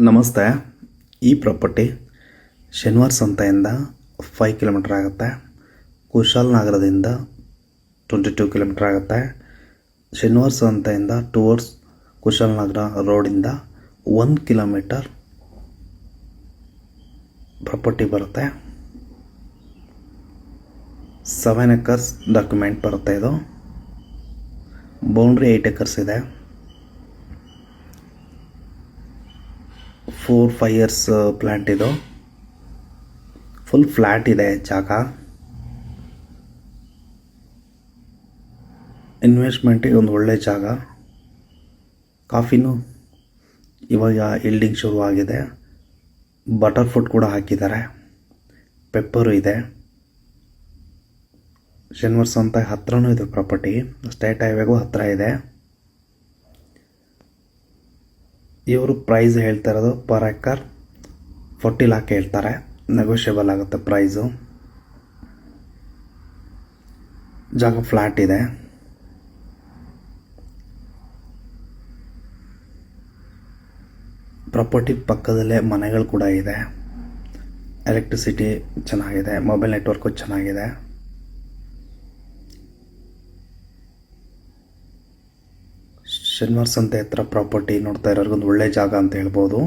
ನಮಸ್ತೆ. ಈ ಪ್ರಾಪರ್ಟಿ ಶನಿವಾರ ಸಂತೆಯಿಂದ 5 ಕಿಲೋಮೀಟರ್ ಆಗುತ್ತೆ. ಕುಶಾಲನಗರದಿಂದ 22 ಕಿಲೋಮೀಟರ್ ಆಗುತ್ತೆ. ಶನಿವಾರ ಸಂತೆಯಿಂದ ಟುವರ್ಡ್ಸ್ ಕುಶಾಲನಗರ ರೋಡಿಂದ 1 ಕಿಲೋಮೀಟರ್ ಪ್ರಾಪರ್ಟಿ ಬರುತ್ತೆ. 7 ಎಕರ್ಸ್ ಡಾಕ್ಯುಮೆಂಟ್ ಬರುತ್ತೆ. ಇದು ಬೌಂಡ್ರಿ 8 ಎಕರ್ಸ್ ಇದೆ. 4-5 ಇಯರ್ಸ್ ಪ್ಲ್ಯಾಂಟ್. ಇದು ಫುಲ್ ಫ್ಲ್ಯಾಟ್ ಇದೆ ಜಾಗ. ಇನ್ವೆಸ್ಟ್ಮೆಂಟಿಗೆ ಒಂದು ಒಳ್ಳೆ ಜಾಗ. ಕಾಫಿನೂ ಇವಾಗ ಇಲ್ಡಿಂಗ್ ಶುರುವಾಗಿದೆ. ಬಟರ್ ಫ್ರೂಟ್ ಕೂಡ ಹಾಕಿದ್ದಾರೆ. ಪೆಪ್ಪರು ಇದೆ. ಶನಿವಾರ ಸಂತೆ ಹತ್ರನೂ ಇದೆ ಪ್ರಾಪರ್ಟಿ. ಸ್ಟೇಟ್ ಹೈವೇಗೂ ಹತ್ತಿರ ಇದೆ. ಇವರು ಪ್ರೈಸ್ ಹೇಳ್ತಾ ಇರೋದು ಪರ್ ಎಕರ್ 40 ಲಾಕ್ ಹೇಳ್ತಾರೆ. ನೆಗೋಷಿಯಬಲ್ ಆಗುತ್ತೆ ಪ್ರೈಸು. ಜಾಗ ಫ್ಲ್ಯಾಟ್ ಇದೆ. ಪ್ರಾಪರ್ಟಿ ಪಕ್ಕದಲ್ಲೇ ಮನೆಗಳು ಕೂಡ ಇದೆ. ಎಲೆಕ್ಟ್ರಿಸಿಟಿ ಚೆನ್ನಾಗಿದೆ. ಮೊಬೈಲ್ ನೆಟ್ವರ್ಕು ಚೆನ್ನಾಗಿದೆ. ಶನಿವಾರ ಸಂತೆ ಹತ್ರ ಪ್ರಾಪರ್ಟಿ ನೋಡ್ತಾ ಇರೋರ್ಗೊಂದು ಒಳ್ಳೆ ಜಾಗ ಅಂತ ಹೇಳ್ಬೋದು.